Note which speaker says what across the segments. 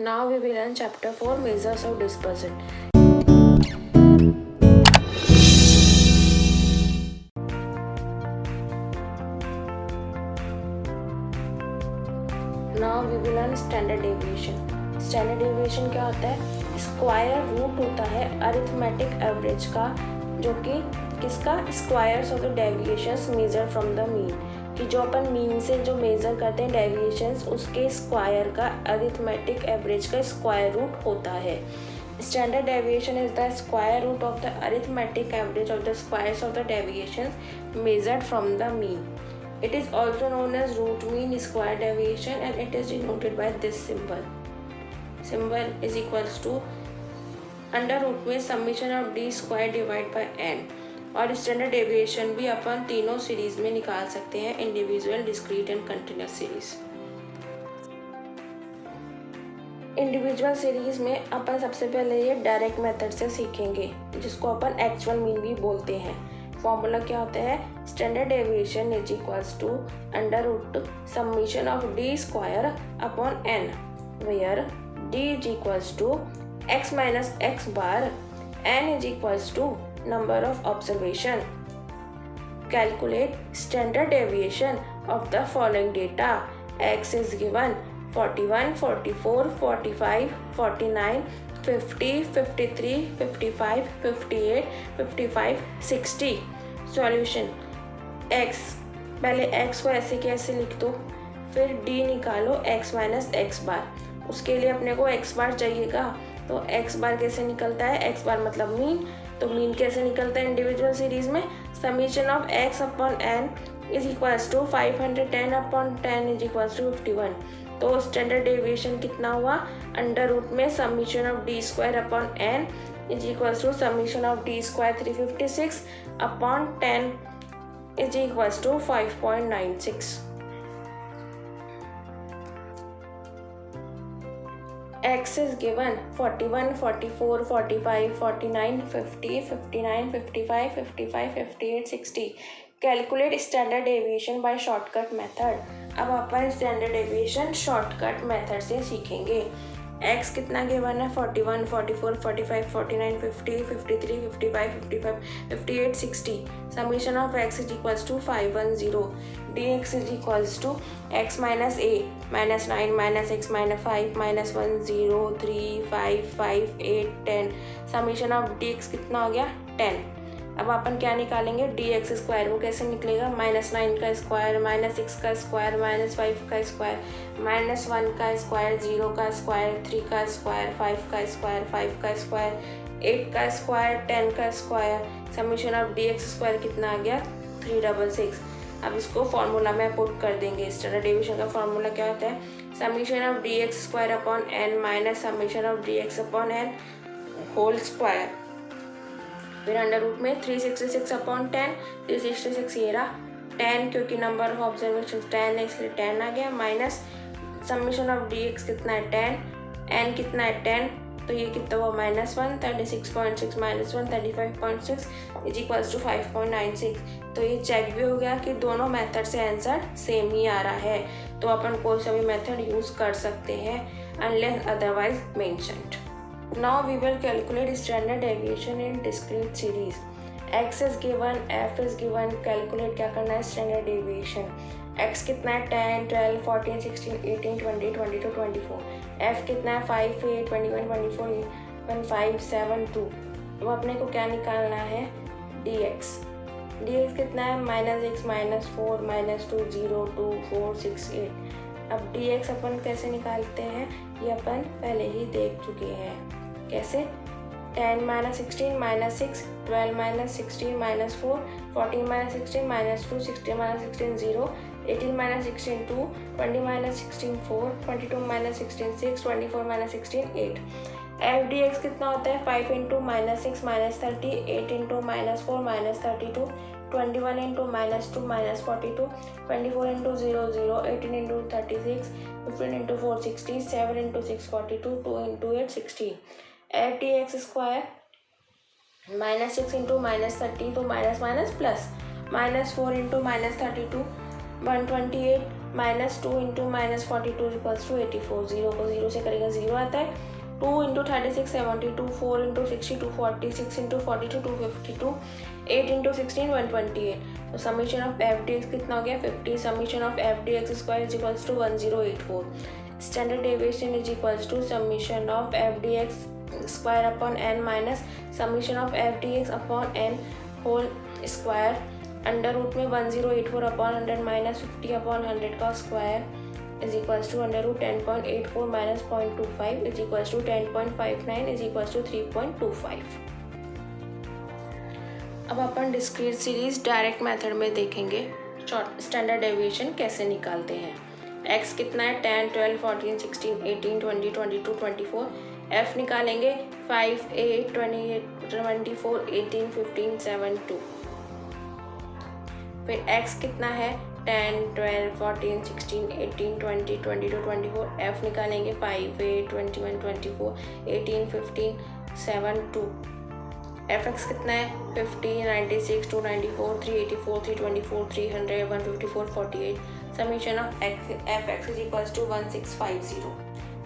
Speaker 1: Now we will learn chapter 4 measures of dispersion. Now we will learn standard deviation. Standard deviation क्या होता है? Square root होता है arithmetic average का, जो कि किसका? Squares of the deviations measure from the mean, कि जो अपन मीन से जो मेजर करते हैं डेविएशंस, उसके स्क्वायर का अरिथमेटिक एवरेज का स्क्वायर रूट होता है. Standard deviation is the square root of the arithmetic average of the squares of the deviations measured from the mean. It is also known as root mean square deviation and it is denoted by this symbol. Symbol is equals to under root में summation of D square divide by N. और standard deviation भी अपन तीनों series में निकाल सकते हैं, individual, discrete and continuous series. Individual series में अपन सबसे पहले ये डायरेक्ट मेथड से सीखेंगे, जिसको अपन एक्चुअल मीन भी बोलते हैं. फॉर्मूला क्या होता है? Standard deviation is equals to under root summation of D square upon N, where D is equals to x minus x bar, n is equals to number of observation. Calculate standard deviation of the following data. X is given 41, 44, 45, 49, 50, 53, 55, 58, 55, 60. Solution. x, पहले x को ऐसे कैसे लिख दो, फिर d निकालो x minus x bar. उसके लिए अपने को x bar चाहिएगा, तो x बार कैसे निकलता है? x बार मतलब मीन, तो मीन कैसे निकलता है इंडिविजुअल सीरीज में? Summation of x upon n is equals to 510 upon 10 is equals to 51. तो स्टैंडर्ड डेविएशन कितना हुआ? अंडर रूट में summation of D square upon n is equals to summation of D square 356 upon 10 is equals to 5.96. X is given 41, 44, 45, 49, 50, 59, 55, 55, 58, 60. Calculate standard deviation by shortcut method. अब अपन standard deviation shortcut method से सीखेंगे. X कितना given है? 41, 44, 45, 49, 50, 53, 55, 55, 58, 60. Summation of x is equals to 510. dx is equals to x minus a minus 9 minus x minus 5 minus 1 0 3 5 5 8 10. Summation of dx कितना हो गया? 10. अब अपन क्या निकालेंगे? dx square. वो कैसे निकलेगा? -9 का स्क्वायर, -6 का स्क्वायर, -5 का स्क्वायर, -1 का स्क्वायर, 0 का स्क्वायर, 3 का स्क्वायर, 5 का स्क्वायर, 5 का स्क्वायर, 8 का स्क्वायर, 10 का square. Summation of dx square कितना आ गया? 366. अब इसको फॉर्मूला में पुट कर देंगे. स्टैंडर्ड डेविएशन का फॉर्मूला क्या होता है? Summation of dx square upon n minus summation of dx upon n whole square. फिर अंडर रूट में 366 अपॉन 10, 366 ये रहा 10, क्योंकि नंबर ऑफ ऑब्जर्वेशन 10 है इसलिए 10 आ गया, माइनस समीशन ऑफ dx कितना है? 10, n कितना है? 10, तो ये कितना हुआ? -1, 36.6 माइनस 1 35.6 इज इक्वल्स टू 5.96. तो ये चेक भी हो गया कि दोनों मेथड से आंसर सेम ही आ रहा है. तो अपन कोई सा भी मेथड यूज कर सकते हैं unless otherwise mentioned. Now we will calculate standard deviation in discrete series. x is given, f is given. Calculate क्या करना है? Standard deviation. x कितना है? 10, 12, 14, 16, 18, 20, 22, 24. f कितना है? 5, 8, 21, 24, 5, 7, 2. अब अपने को क्या निकालना है? dx. dx कितना है? -x, -4, -2, 0, 2, 4, 6, 8. अब dx अपन कैसे निकालते हैं? ये अपन पहले ही देख चुके हैं. कैसे? 10 - 16 - 6, 12 - 16 - 4, 14 - 16 - 2, 16 - 16 0, 18 - 16 2, 20 - 16 4, 22 - 16 6, 24 - 16 8. f dx कितना होता है? 5 × -6 -30, 8 × -4 -32, 21 × -2 -42, 24 × 0 0, 18 × 36, 15 × 4 60, 7 × 6 42, 2 × 8 60. f dx स्क्वायर -6 × -30, तो minus minus plus, -4 × -32 128, -2 into -42 equals to 84। 0 को 0 से करेंगे 0 आता है। 2 इंटू 36 72, 4 इंटू 60 240, 6 इंटू 42 252, 8 इंटू 16 128। तो summation of F D X कितना हो गया 50। Summation of F D X square is equals to 1084। Standard deviation is equals to summation of F D X square upon N minus summation of F D X upon N whole square under root में 1084 upon 100 minus 50 upon 100 का square is equals to under root 10.84 minus 0.25 is equals to 10.59 is equals to 3.25। अब अपन discrete series direct method में देखेंगे standard deviation कैसे निकालते हैं। x कितना है 10 12 14 16 18 20 22 24। f निकालेंगे 5 8 28 24 18 15 7 2। फिर x कितना है 10 12 14 16 18 20 22 24। f निकालेंगे 5 8 21 24 18 15 7 2। fx कितना है 50 96 294 384 324 300 154 48। Summation of fx is equals to 1650।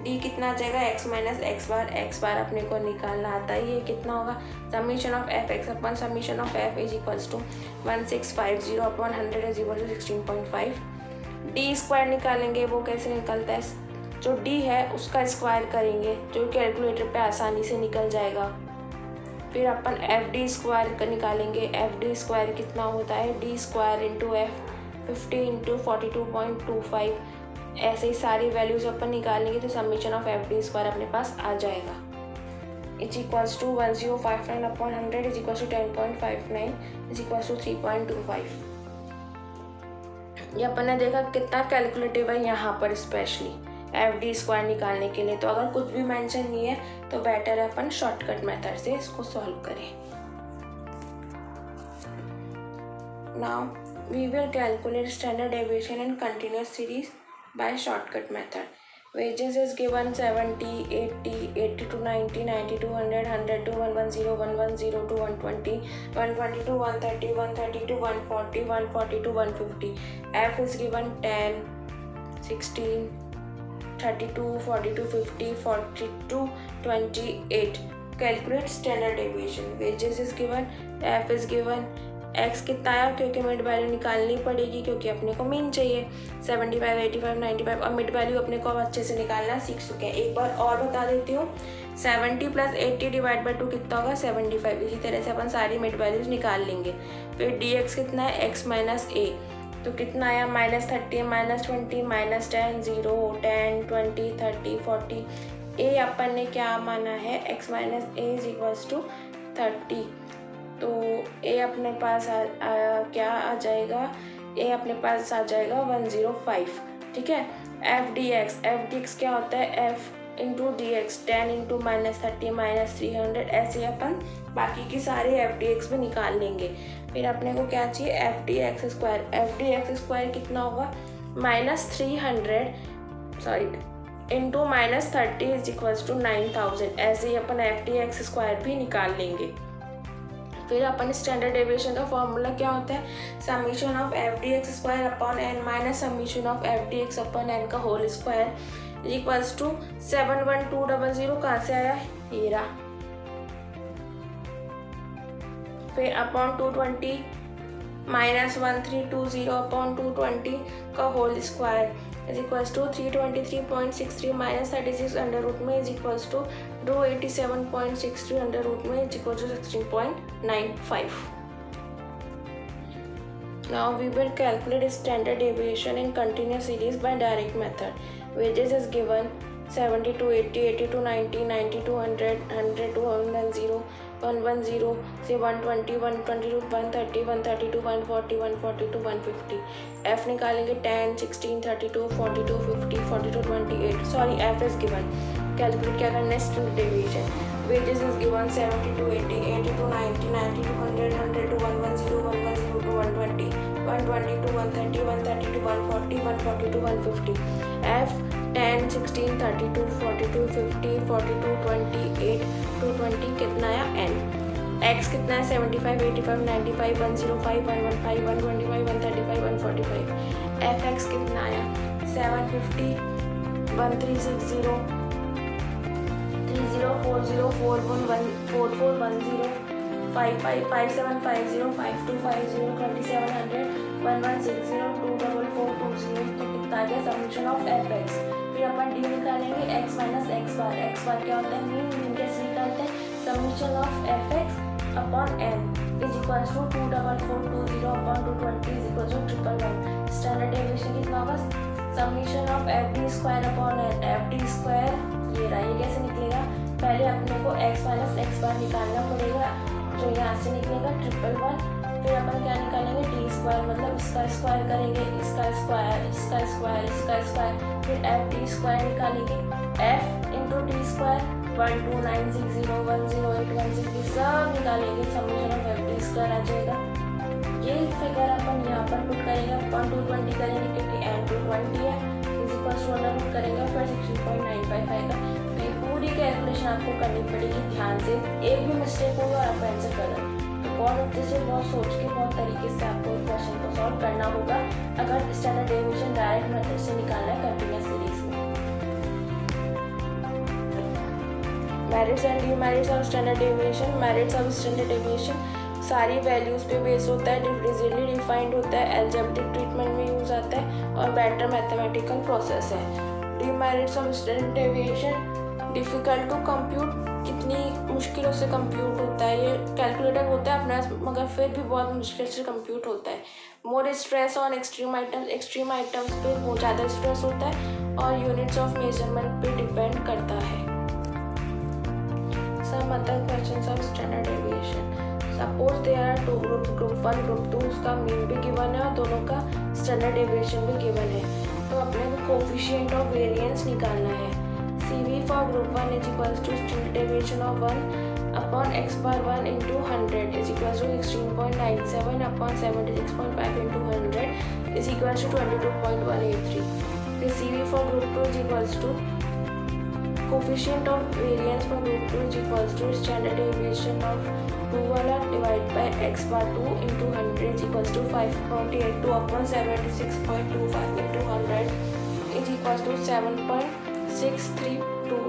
Speaker 1: d कितना आ जाएगा x माइनस x बार अपने को निकालना आता है, ये कितना होगा समीशन ऑफ fx अपन summation of f is equals to 1650 upon 100 is equal to 16.5। d square निकालेंगे, वो कैसे निकलता है, जो d है उसका स्क्वायर करेंगे जो कैलकुलेटर पे आसानी से निकल जाएगा। फिर अपन एफ डी स्क्वायर निकालेंगे, एफ डी स्क्वायर कितना होता है D square into F 50 into 42.25। ऐसे ही सारी वैल्यूज अपन निकालेंगे तो summation of F D square अपने पास आ जाएगा is equals to 1059 upon 100 is equals to 10.59 is equals to 3.25। ये अपन ने देखा कितना कैलकुलेटिव है यहाँ पर स्पेशली एफ डी स्क्वायर निकालने के लिए। तो अगर कुछ भी मेंशन नहीं है तो बेटर है अपन शॉर्टकट मेथड से इसको सॉल्व करें। Now we will calculate standard deviation in continuous series by shortcut method. Wages is given 70 80 80 to 90 90 to 100 100 to 110 110 to 120 120 to 130 130 to 140 140 to 150। f is given 10 16 32 42 50 42 28। Calculate standard deviation। wages is given, f is given, x कितना आया क्योंकि mid value निकालनी पड़ेगी क्योंकि अपने को mean चाहिए 75 85 95। अब मिड वैल्यू अपने को अब अच्छे से निकालना सीख चुके हैं। एक बार और बता देती हूँ 70 प्लस 80 डिवाइड बाई 2 कितना होगा 75। इसी तरह से अपन सारी मिड वैल्यूज निकाल लेंगे। फिर dx कितना है x माइनस ए, तो कितना आया -30 -20 -10 0 10 20 30 40। a अपन ने क्या माना है x minus A is equals to 30। तो a अपने पास क्या आ जाएगा, a अपने पास आ जाएगा 105। ठीक है। एफ डी एक्स क्या होता है f into D x 10 into -30 -300। ऐसे अपन बाकी की सारे एफ डी एक्स भी निकाल लेंगे। फिर अपने को क्या चाहिए एफ डी एक्स स्क्वायर कितना होगा इंटू -30 इज इक्वल्स टू 9000। ऐसे ही अपन एफ डी एक्स स्क्वायर भी निकाल लेंगे। फिर अपन स्टैंडर्ड डेविएशन का फॉर्मूला क्या होता है summation of F D X square upon N minus summation of F D X upon N का होल स्क्वायर इक्वल्स टू 71200। कहाँ से आया ये रहा। फिर अपॉन 220 -1320 अपॉन 220 का whole square is equals to 323.63 minus 36 under root में is equals to 287.63 under root में is equal to 16.95। Now we will calculate standard deviation in continuous series by direct method. Wages is given 70 to 80 80 to 90 90 to 100 100 to 110 110 से 120 120 to 130 130 to 140 140 to 150। f निकालेंगे 10 16 32 42 50 42 28। Sorry f is given। Calculate क्या करना है standard deviation. wages is given 70 to 80 80 to 90 90 to 100 100 to 110 110 to 120 120 to 130 130 to 140 140 to 150। f 10 16 32 42 50 42 28 220 कितना आया n। X कितना है 75, 85, 95, 105, 115, 125, 135, 145। F x कितना आया 750, 1360, 30, 40, 41, 4410, 55, 5750, 5250, 2700, 1160, 24420। तो कितना आ गया समीशन ऑफ एफ एक्स। फिर अपन डी निकालेंगे X minus X bar. X bar क्या होता है मीन कैसे निकालते हैं summation of F X upon N is equal to 24420 upon 220 is equal to 111। Standard deviation कितना होगा summation of F D square upon N. F D square ये रहा, ये कैसे निकलेगा पहले अपने को एक्स माइनस एक्स बार निकालना पड़ेगा जो यहाँ से निकलेगा 111। फिर अपन क्या निकालेंगे डी स्क्वायर मतलब इसका स्क्वायर करेंगे, इसका स्क्वायर, इसका स्क्वायर, इसका स्क्वायर। फिर एफ डी स्क्वायर निकालेंगे एफ इंटू डी स्क्वायर 12960 10816 सब निकालेंगे summation of F D square आ जाएगा। ये फिगर अपन यहाँ पर पुट करेंगे अपन 220 करेंगे क्योंकि एन 220 है is equal to under put करेंगे फिर 16.95 आएगा। तो ये पूरी कैलकुलेशन आपको करनी पड़ेगी ध्यान से, एक भी मिस्टेक होगा और आप आंसर करें तो बहुत अच्छे से बहुत सोच के बहुत तरीके से आपको क्वेश्चन को सॉल्व करना होगा अगर स्टैंडर्ड डेविएशन डायरेक्ट मेथड से निकालना है कंटिन्यूअस सीरीज में। Merits and demerits of standard deviation. Merits of standard deviation सारी वैल्यूज़ पे बेस होता है, डिफरेंशियली डिफाइंड होता है, एल्जेब्रिक ट्रीटमेंट में यूज़ आता है और बेटर मैथमेटिकल प्रोसेस है। Demerits of standard deviation difficult to compute, कितनी मुश्किलों से कंप्यूट होता है, ये कैलकुलेटर होता है अपना मगर फिर भी बहुत मुश्किल से कंप्यूट होता है। More stress on extreme items पे बहुत ज़्यादा स्ट्रेस होता है और यूनिट्स ऑफ मेजरमेंट पे डिपेंड करता है। Some other questions of standard deviation. Suppose there are two group, group 1 group 2 उसका मीन भी गिवन है और दोनों का स्टैंडर्ड डेविएशन भी गिवन है। तो अपने को कोफिशिएंट ऑफ वेरिएंस निकालना है। CV for group 1 is equals to standard deviation of 1 upon x bar 1 into 100 is equals to 16.97 upon 76.5 into 100 is equals to 22.183. The CV for group 2 is equals to coefficient of variance for group 2 is equals to standard deviation of 2 वाला divided by x bar 2 into 100 is equals to 5.82 upon 76.25 into 100 is equals to 7.632